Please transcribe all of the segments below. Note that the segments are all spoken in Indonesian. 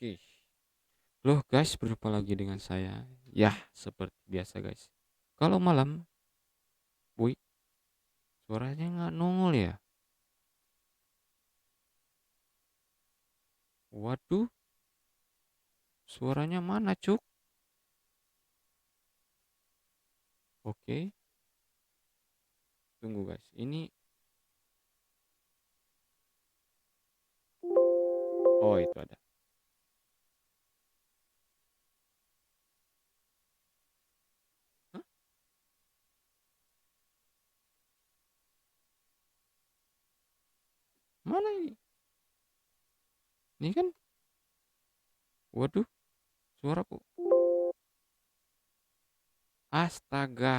Oke. Loh guys, berjumpa lagi dengan saya. Ya, seperti biasa guys. Kalau malam, woi, suaranya nggak nongol ya? Waduh, suaranya mana cuk? Oke, tunggu guys. Ini, oh itu ada. Hah? Mana ini? Ini kan, waduh, suaraku. Astaga.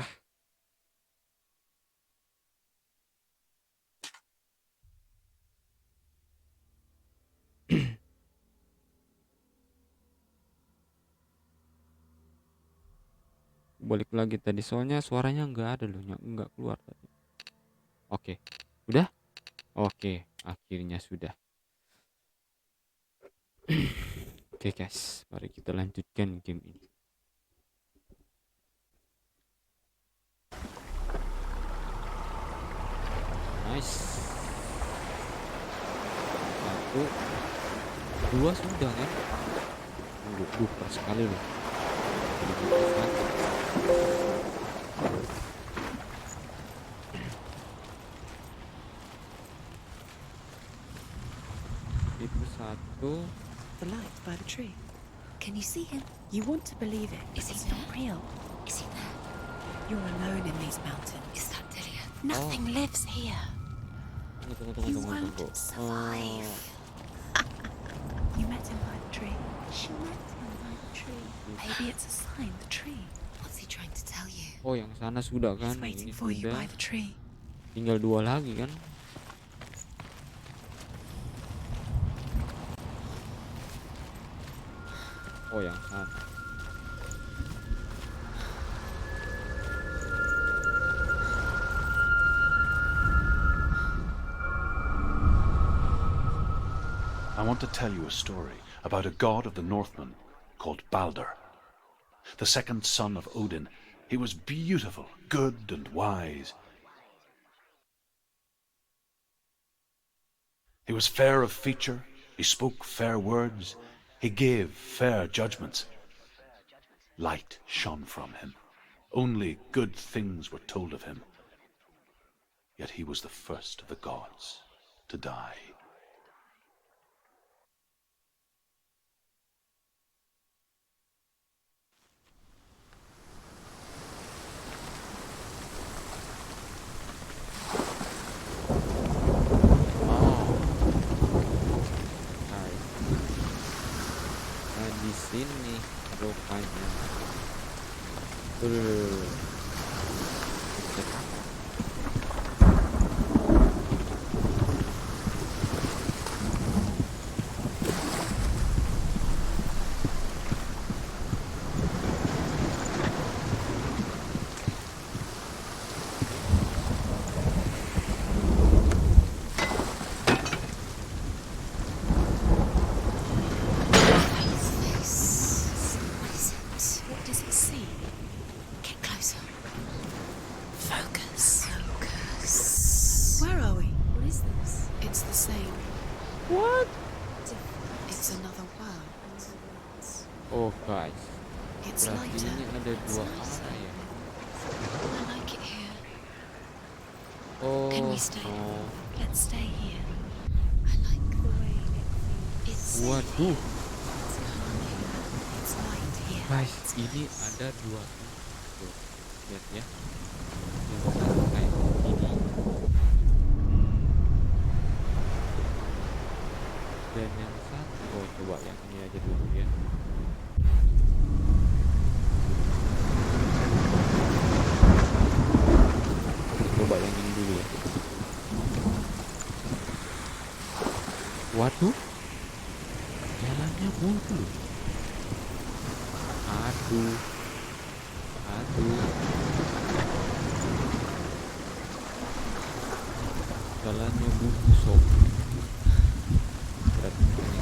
Balik lagi tadi soalnya suaranya nggak ada loh, nggak keluar tadi. Oke, udah? Oke, akhirnya sudah. Oke guys, mari kita lanjutkan game ini. Nice. Satu, dua sudah kan? Tunggu, pas sekali loh. Itu satu. The light by the tree. Can you see him? You want to believe it, Is but he it's not there? real. Is he there? You're alone in these mountains. Is that Delia? Nothing lives here. You won't survive. You met him by the tree. She met him by the tree. Maybe it's a sign, the tree. What's he trying to tell you? Oh, yang sana sudah kan? He's waiting Ini for you sudah. by the tree. Tinggal dua lagi kan? Oh, yang sana. I want to tell you a story about a god of the Northmen called Balder. The second son of Odin, he was beautiful, good and wise. He was fair of feature, he spoke fair words, he gave fair judgments. Light shone from him. Only good things were told of him. Yet he was the first of the gods to die. Hai. Nah, di sini rupanya. Face. What is it? What does it see? Get closer. Focus. Where are we? What is this? It's the same. What? It's another world. Oh guys, It's berarti lighter. ini ada dua arah ya. I like it here. Oh, Can we stay? no. Let's stay here. I like The way it feels. it's Waduh, It's light here. guys, ini ada dua. Tuh, lihat ya. Yang satu kayak gini. Dan yang satu, oh coba yang ini aja dulu ya. Coba yang ini dulu ya. Waduh, jalannya buntu loh. Aduh, jalannya buntu sob. Berarti ini.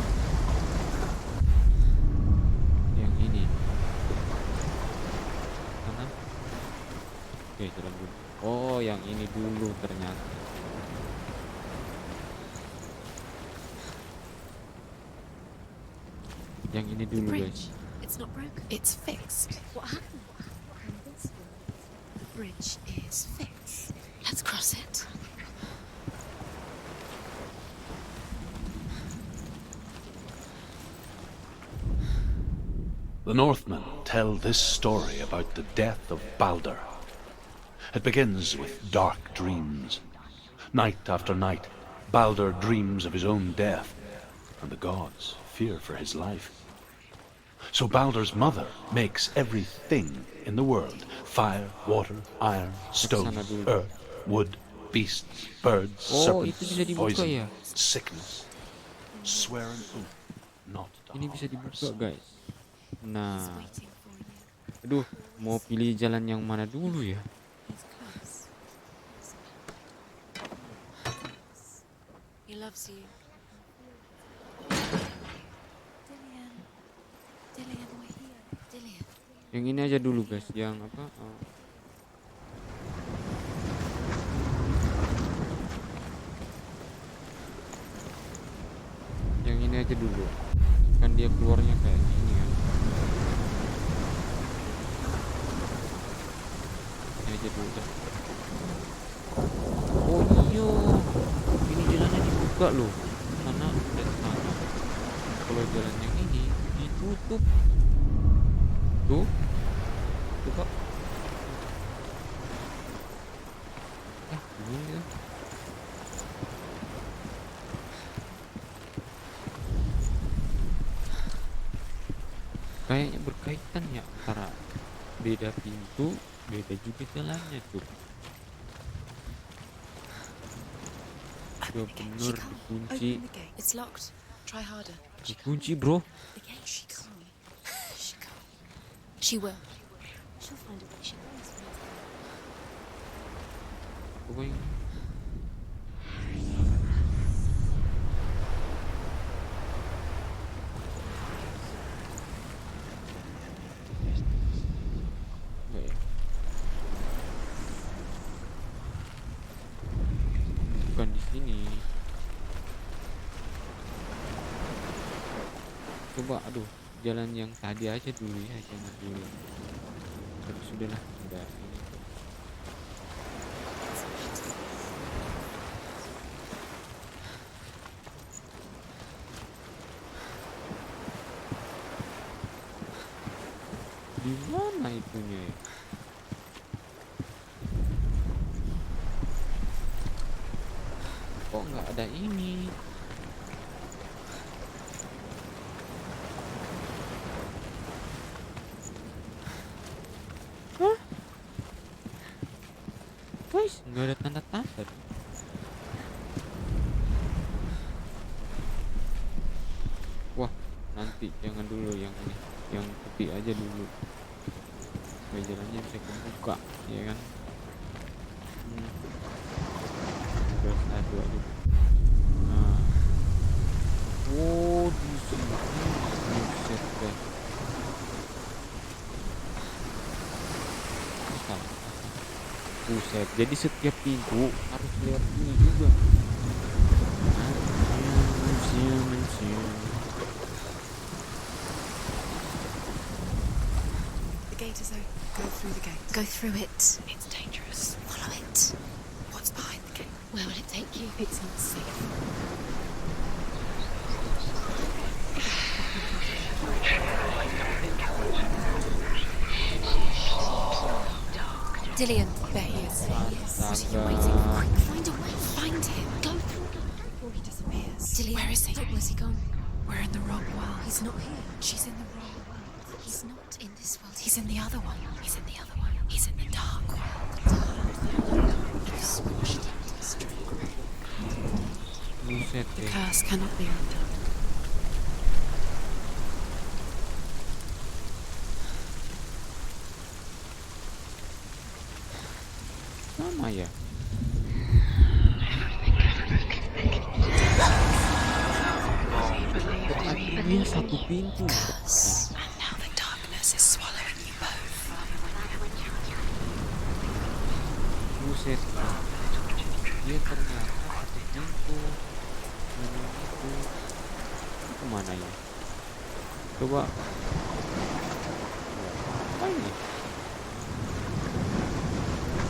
ternyata. Yang ini The dulu guys. bridge. It's not broken. It's fixed. What happened? The bridge is fixed. Let's cross it. The Northmen tell this story about the death of Balder. It begins with dark dreams. Night after night, Balder dreams of his own death, and the gods fear for his life. So Balder's mother makes everything in the world, fire, water, iron, stone, earth, wood, beasts, birds, Oh, itu serpents, bisa dibuka poison, ya? sickness, swear an oath not to Ini harm bisa her dibuka son. guys. Nah, Waiting for you. aduh, mau pilih jalan yang mana dulu ya? He's close. He loves you. Dillian. Dillian, we're here. Dillian. Yang ini aja dulu guys, yang apa? Yang ini aja dulu. Kan dia keluarnya kayak gini kan. Ini aja dulu dah. Oh iya, ini jalannya dibuka loh. Sana udah sana. Kalau jalan yang ini ditutup. Tuh, tuh kok. Bingung ya. Kayaknya berkaitan ya antara beda pintu, beda juga jalannya tuh. Udah bener dikunci, Open the gate. It's locked. Try harder. dikunci bro. The gate. She can't. She can't. She will. She'll find a way. She always finds a way. Pokoknya enggak ya. Bukan di sini. Coba aduh, jalan yang tadi aja dulu ya, jangan dulu. Tapi sudahlah, udah ini. Di mana itunya ya? Kok nggak ada ini? Hah? Guys, nggak ada tanda-tanda. Wah, nanti jangan dulu yang ini, yang putih aja dulu. Supaya jalannya bisa kebuka, ya kan? Terus satu aja. Nah, oh di sini, buset dah. Salah. Buset, jadi setiap pintu harus lewat ini juga. The gate is open. Go through the gate. Go through it. It's dangerous. Follow it. What's behind the gate? Where will it take you? It's not safe. Dillian, there he is. There he is. What are you waiting for? Quick, find a way. Find him. Go through the gate before he disappears. Dillian, where is he? Where's he gone? We're in the wrong world. He's not here. She's in the wrong world. He's not in this world. He's in the other one. He's in the other one. He's in the dark world. You've switched into stream. Buset The deh. curse cannot be undone. Sama ya. Dia satu pintu. Curse. And now the darkness is swallowing you both. Buset. dia ternyata satu pintu menu itu. Kemana ya? Coba. Apa ini?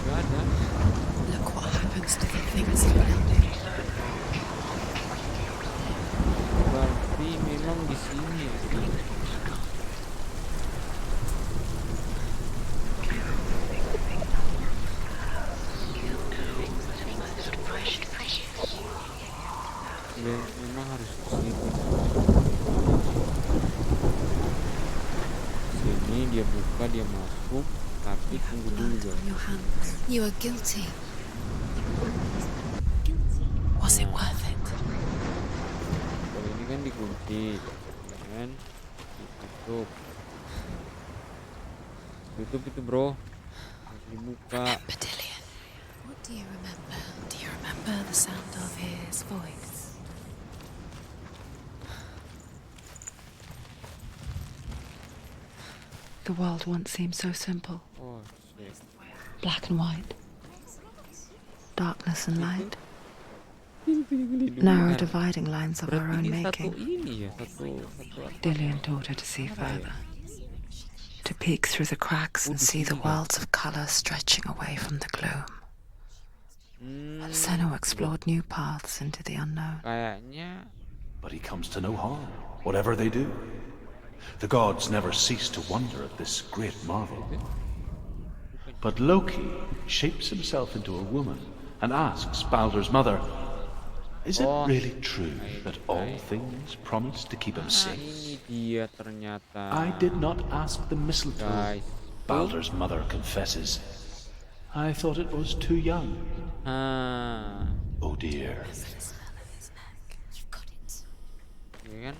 Gak ada. Look what happens to the things you building. Berarti memang di sini ya. Memang harus ke situ. Sini dia buka, dia masuk, tapi tunggu dulu Blood guys. on your hands. You are guilty. Was it worth it? Kalau ini kan dikunci, ya kan? Ditutup. Tutup itu bro. Harus dibuka. Remember Dillian? What do you remember? Do you remember the sound of his voice? The world once seemed so simple. Oh shit. Black and white. Darkness and light. Pintu Narrow yang dividing lines of our berarti own ini satu making. ini ya, satu Dillian taught her to see further. To peek through the cracks and see the worlds of color stretching away from the gloom. Senua explored new paths into the unknown. Kayaknya But he comes to no harm, whatever they do. The gods never cease to wonder at this great marvel. But Loki shapes himself into a woman and asks Baldur's mother, is it really true that all things promise to keep him safe? ini dia ternyata. I did not ask the mistletoe, Guys. Baldur's mother confesses. I thought it was too young. Ah, Oh dear. You've got it. ya kan?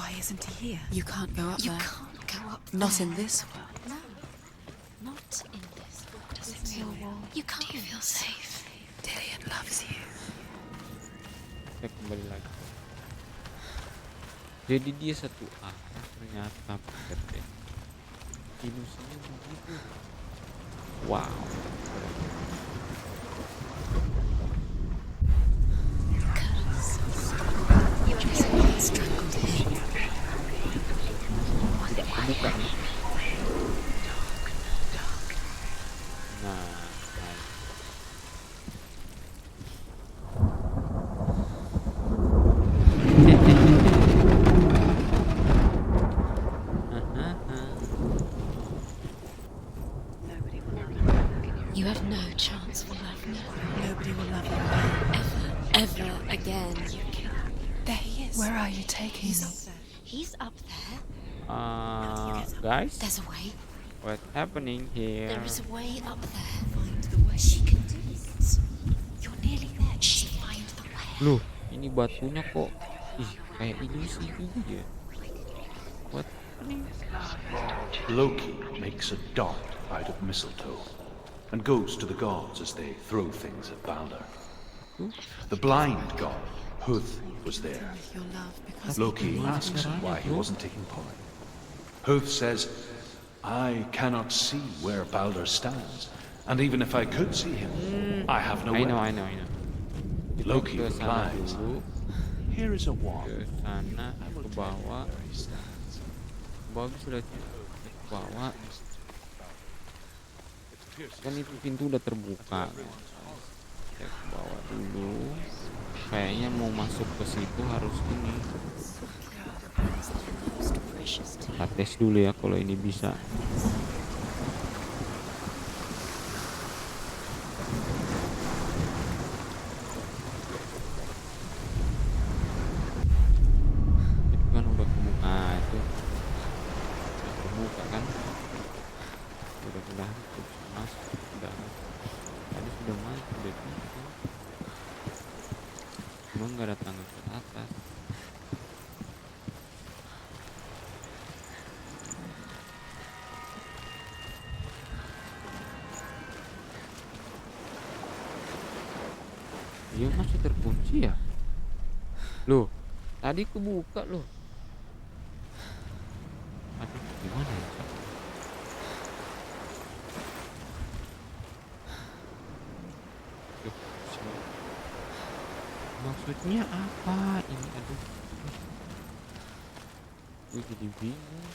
Why isn't he here? You can't go up You there. can't go up Not there. in this world. No, not in this world. Does it feel warm? You can't feel safe. Dillian loves you. Kita kembali lagi. Jadi dia satu arah ternyata paket. Ilusinya begitu. Wow. You are strangled him. Kebuka nih. Nah, nice. You have no chance for love now. Nobody will love you. Ever again. There he is. Where are you taking me? He's up there. Guys, There's a way. what's happening here? There is a way up there. Find the way. She can do it. You're nearly there. She find the way. Loh, ini batunya kok kayak ilusi gitu ya. What? Loki makes a dart out of mistletoe and goes to the gods as they throw things at Balder. The blind god, Huth, was there. Your love because Loki asks him why he wasn't taking part. Huth says, I cannot see where Balder stands, and even if I could see him, I have no I way. know. Kita Loki ke sana replies, dulu, Here is a ke wand. sana, ke bawah. Bagus sudah ke bawah. Kan itu pintu udah terbuka. Kita ke bawah dulu. Kayaknya mau masuk ke situ harus ini. Kita tes dulu ya kalau ini bisa. Itu kan udah kebuka itu. Udah terbuka kan. Mudah-mudahan itu bisa masuk. Udah. Tadi sudah masuk deh. Cuma nggak ada tangga ke atas. Dia masih terkunci ya? Loh, tadi kebuka loh. Aduh, gimana ya? Duh, maksudnya apa ini? Aduh, gue jadi bingung.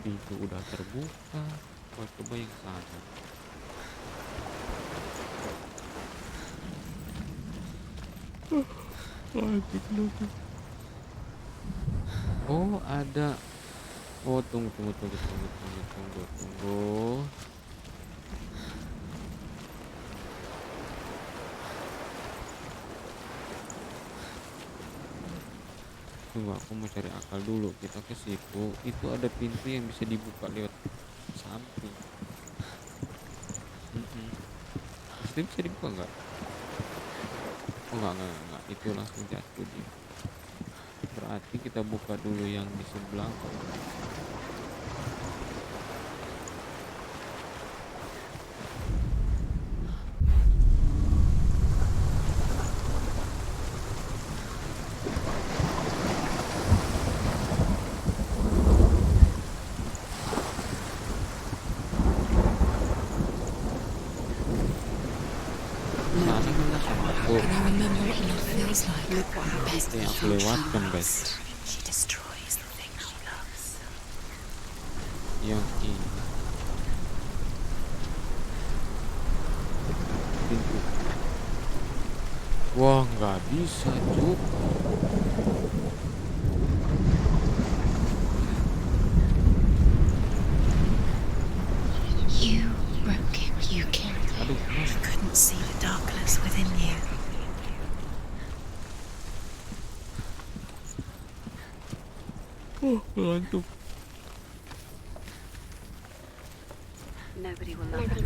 Pintu udah terbuka, gua coba yang sana. Oh ada. Oh tunggu. Tunggu, aku mau cari akal dulu. Kita ke situ, itu ada pintu yang bisa dibuka lewat samping. Itu bisa dibuka nggak? Oh nggak. Itu langsung jatuh dia. Berarti kita buka dulu yang di sebelah. Can you remember what love feels like? Look what happens Yang aku lewatkan guys. She destroys the thing she loves. Yang ini pintu. Wah nggak bisa cuk. You broke him. You killed him. Aduh, You couldn't see the darkness within you. ngantuk. Nobody will love her.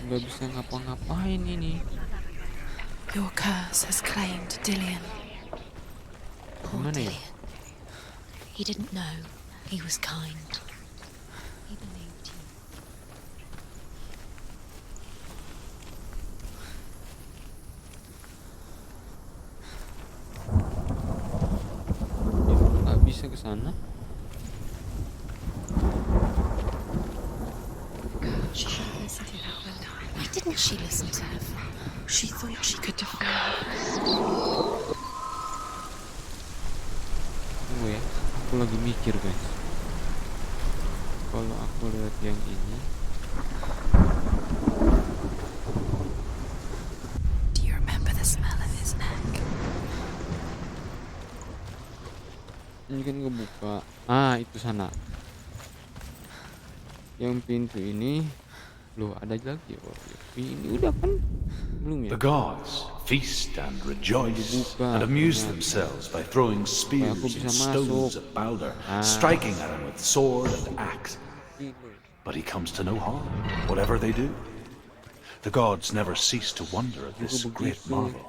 Nggak bisa ngapa-ngapain ini. Your curse has claimed Dillian. Poor Gimana ya? Dillian. He didn't know. He was kind. He believed you. Nggak bisa ke sana. She shouldn't listen to that one. Why didn't she listen to her father? She thought she could defy him. Tunggu ya, aku lagi mikir guys. Kalau aku lihat yang ini, Do you remember the smell of his neck? ini kan kebuka. Itu sana. Yang pintu ini, loh ada lagi. Oh, ini udah kan? Belum ya? The gods feast and rejoice and amuse themselves by throwing spears and stones at Balder, striking at him with sword and axe. But he comes to no harm, whatever they do. The gods never cease to wonder at this great marvel.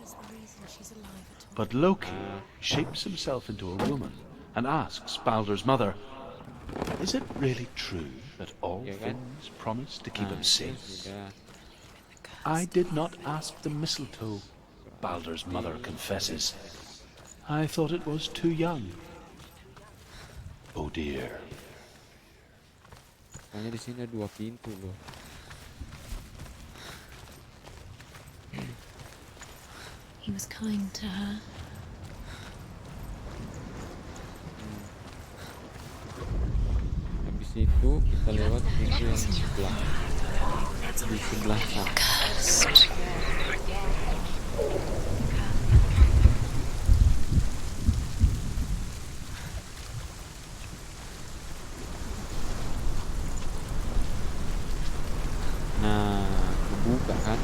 But Loki shapes himself into a woman and asks Balder's mother, "Is it really true that all things promise to keep him safe?" "I did not ask the mistletoe," Balder's mother confesses. "I thought it was too young." Oh dear. Makanya di sini ada 2 pintu loh. He was kind to her. Habis itu kita lewat pintu yang sebelah. Di sebelah sana. Nah, kebuka kan?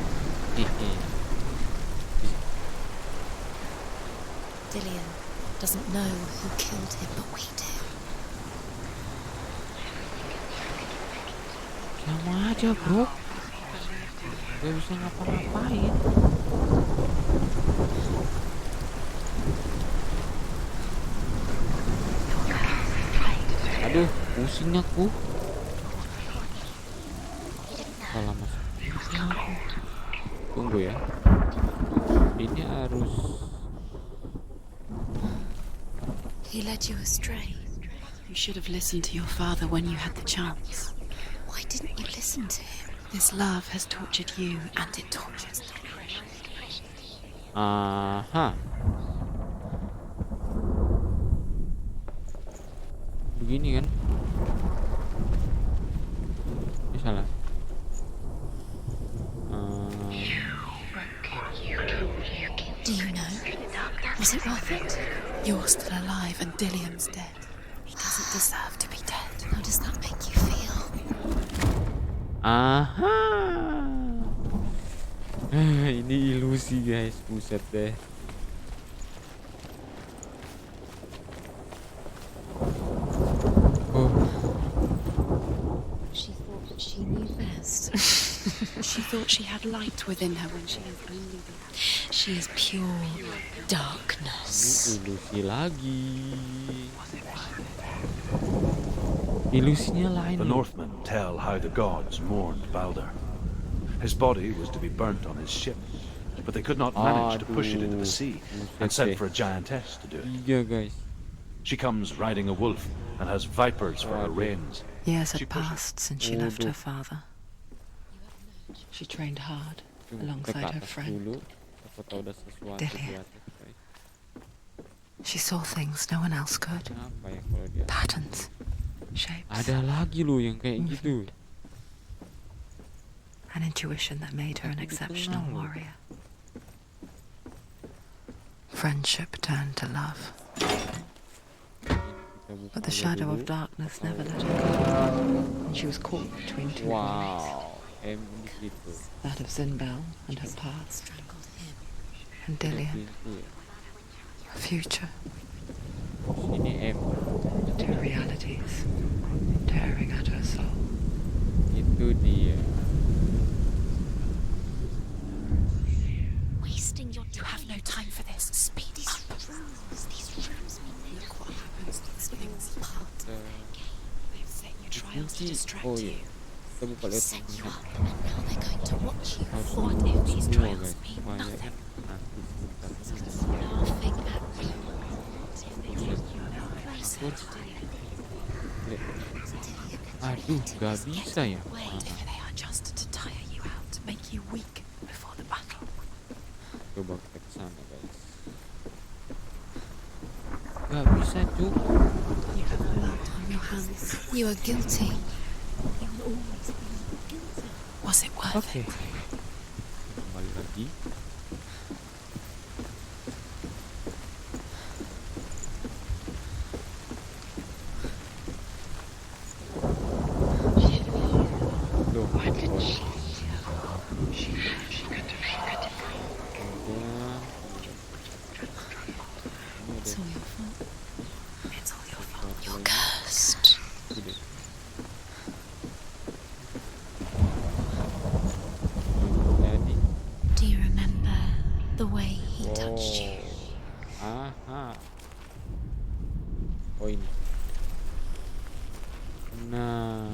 Dillian doesn't know who killed him, but we do. Sama aja bro. Gak bisa ngapa-ngapain. Aduh, pusing aku. Salah masuk. Tunggu ya. Ini harus He led you astray. You should have listened to your father when you had the chance. Why didn't you listen to him? This love has tortured you, and it tortures me. Aha. Begini kan? Ini salah. Do you know? Was it worth it? You're still alive, and Dillian's dead. He doesn't deserve to be dead. How does that make you feel? Aha. Ini ilusi guys, buset deh. Oh, She thought that she knew best. She thought she had light within her when she has only been. She is pure darkness. ilusi lagi. Ilusinya lain. The Northmen tell how the gods mourned Balder. His body was to be burnt on his ship, but they could not manage to push it into the sea and sent for a giantess to do it. Iya guys. She comes riding a wolf and has vipers for her reins. Years She had pushes. passed since she left her father. She trained hard alongside her friend. Dulu. Aku tahu ada sesuatu Delia. di atas guys. She saw things no one else could. Apa ya kalau dia? Patterns, shapes, Ada lagi loh yang kayak gitu. an intuition that made her an exceptional warrior. Friendship turned to love, but the shadow of darkness never let her go, and she was caught between two worlds. Wow, di situ. That of Zinbel and her past, Strangled him. and Dillian, Pintu. her future. Sini M. Two realities tearing at her soul. Itu dia. Wasting your You have no time for this. Speed These up. rooms mean Look what happens when things apart. They've set you trials to Kunci. distract Oh iya. you. Kita buka lihat set you pilihan. up, and now they're going to watch you. Harus What dulu if these semua, trials guys. mean Semuanya nothing? kan nanti sebentar. Laughing at me. Aduh, gak bisa ya. Wait, if they are just to tire you out, to make you weak before the battle. Coba kita ke sana guys. Gak bisa cuy. You have blood on your hands. You are guilty. Was it worth Oke. it? Kembali lagi. Loh, It's all your fault. It's all your fault. You're cursed. Jadi. Do you remember the way he touched you? Aha. Oh ini. Nah.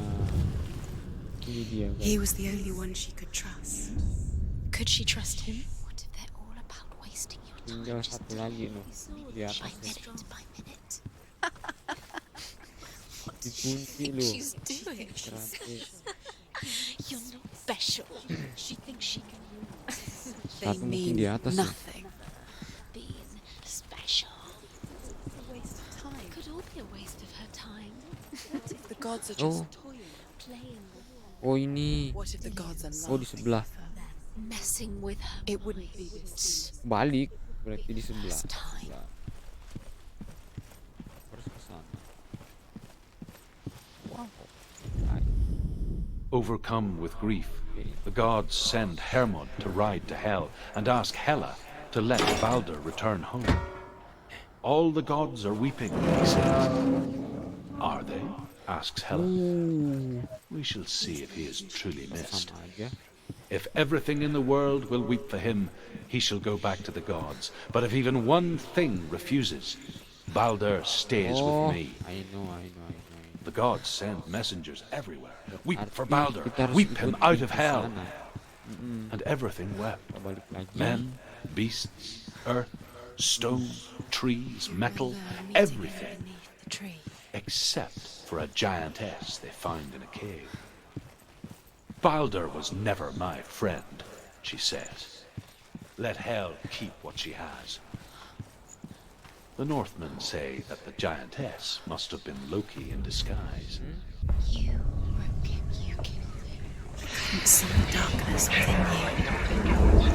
Ini dia guys. He was the only one she could trust. Could she trust him? What if they're all about wasting your time? Tinggal Just satu lagi loh. Di by atas ya. minute by minute. Dikunci loh. She's doing. Terakhir. You're not special. She thinks she can They Satu mungkin mean di atas ya. nothing. being special. It's a waste of time. Could all be a waste of her time. The gods are Oh. just toying. Playing with her, Oh ini. What if the gods are Oh di sebelah. messing with her. It wouldn't be this. Balik. Berarti di sebelah. Last time. Sebelah. Harus ke sana. Wow. Hai. Overcome with grief, the gods send Hermod to ride to Hell and ask Hela to let Balder return home. All the gods are weeping, he says. Are they? Asks Hela. We shall see if he is truly missed. Sama aja. If everything in the world will weep for him, he shall go back to the gods. But if even one thing refuses, Balder stays Oh, with me. I know. The gods send messengers everywhere. Weep for Arti Balder. kita harus Weep him ikut out ke of hell. sana. And everything wept. Kita balik lagi. Men, beasts, earth, stone, trees, metal, Meeting everything, beneath the tree. except for a giantess they find in a cave. Balder was never my friend, she says. Let hell keep what she has. The Northmen say that the giantess must have been Loki in disguise. You broke him, you killed him. I couldn't see the darkness within you.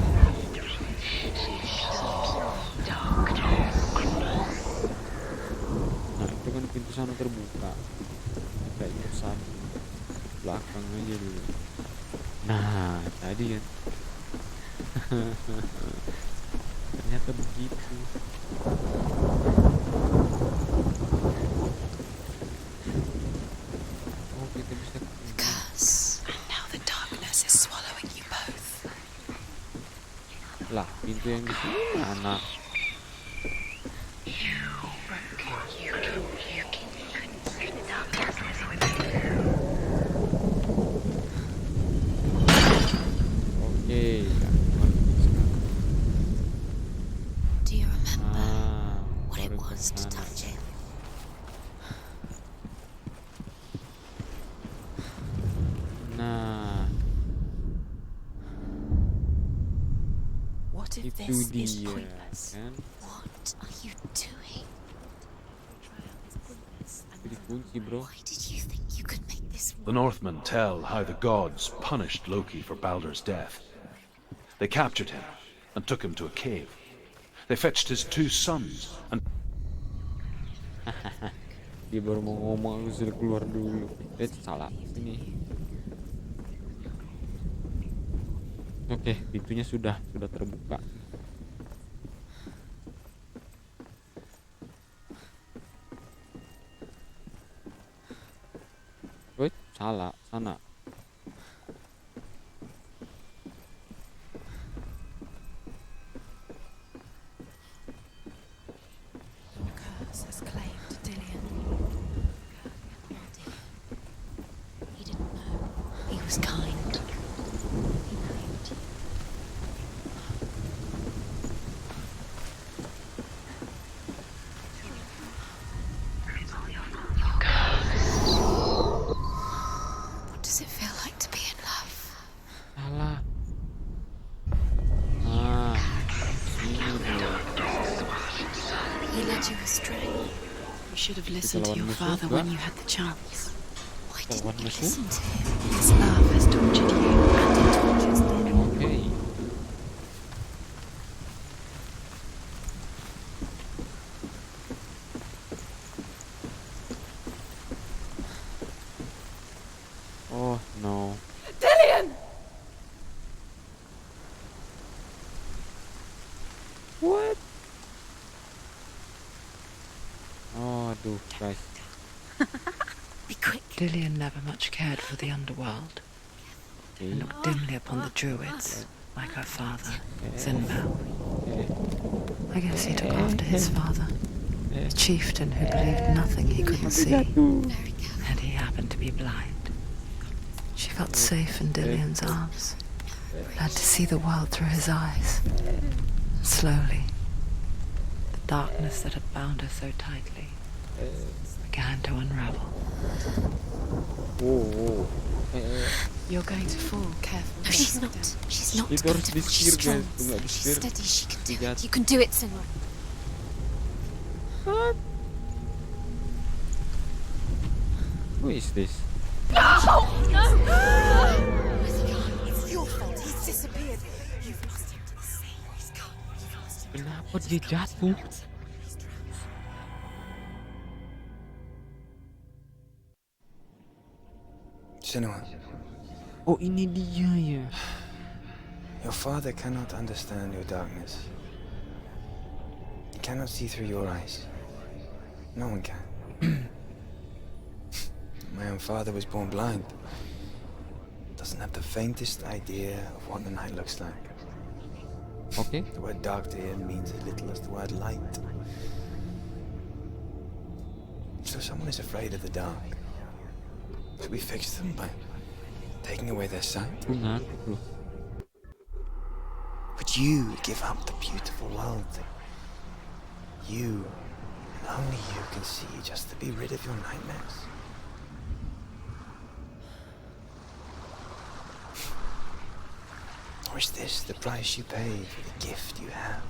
Nah itu kan pintu sana terbuka, kayak pesan belakang aja dulu. Nah tadi kan ternyata begitu. Oh kita bisa Curse. And now the darkness is swallowing you both. lah pintu yang di sini mana? Oke, Do you remember what it baru was to kesana. touch him? Nah, What if itu this dia is pointless? kan? What are you doing? Itu dikunci bro. Why did you think you could make this The Northmen tell how the gods punished Loki for Balder's death. They captured him and took him to a cave. They fetched his 2 sons and Dia baru mau ngomong aku sudah keluar dulu. Salah sini. Oke, pintunya sudah terbuka. Wait, salah, sana. The curse has claimed Dillion. He didn't know. He was kind. He named you. What does it feel like to be in love? Salah. Ah, ini bro. He led you astray. You should have listened to your father when you had the chance. Why Lawan didn't you musuh? listen to him? His love has tortured you, and it tortures them. Oke. Oh no. Dillion! What? Oh, aduh, guys. Be quick. Dillion never much cared for the underworld Okay. and looked dimly upon the druids, like her father, Senua. I guess he took after his father, a chieftain who believed nothing he couldn't see, Very careful. and he happened to be blind. She felt safe in Dillion's arms, learned to see the world through his eyes. Slowly, the darkness that had bound her so tightly began to unravel. Oh. You're going to fall, careful. No, she's not. She's not Itu going harus to fall. disetir, She's strong. guys. Nggak She's disetir. steady. She can do Lihat. it. You can do it, Senua. Who is this? Where's he gone? It's your fault. He's disappeared. You've lost him to the sea. He's gone. You've lost him. Kenapa dia jatuh? Senua, Oh, ini dia ya. your father cannot understand your darkness. He cannot see through your eyes. No one can. My own father was born blind. Doesn't have the faintest idea of what the night looks like. Oke. The word dark to him means as little as the word light. So someone is afraid of the dark. Should we fix them by taking away their sight? Gue ngantuk loh. Would you give up the beautiful world You, and only you, can see just to be rid of your nightmares. Or is this the price you pay for the gift you have?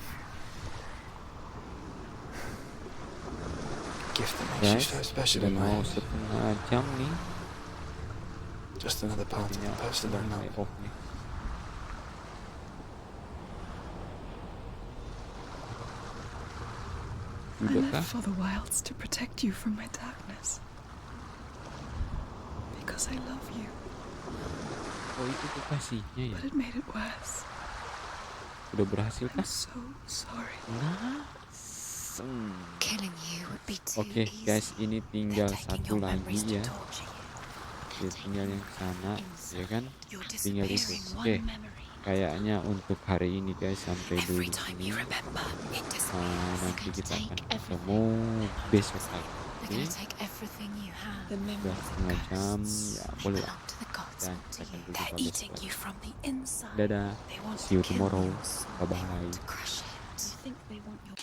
A gift that makes you Guys, so special udah in my mau eyes. setengah jam nih. Just another part of the person I Mulai love. off nih. I Udah live kah? for the wilds to protect you from my darkness. Because I love you, Oh itu kekasihnya ya. but it made it worse. Udah berhasil I'm kah? so sorry. Langsung. Killing you would be too Oke easy. guys, ini tinggal They're taking satu your lagi memories to ya. torture you. Dia tinggal yang sana, ya kan? You're Tinggal itu. disappearing Oke, one memory. kayaknya untuk hari ini guys sampai dulu Every di time sini. you remember, it disappears. Nanti kita akan Take ketemu everything. besok lagi. They're Oke, gonna take everything you have. The udah memories setengah jam, ya boleh lah. belong to the gods, Dan not to kita akan you. berjumpa They're besok eating lagi. you from the inside. Dadah, They want see you to kill tomorrow. your soul. Bye They want bye. to crush it. You think they want your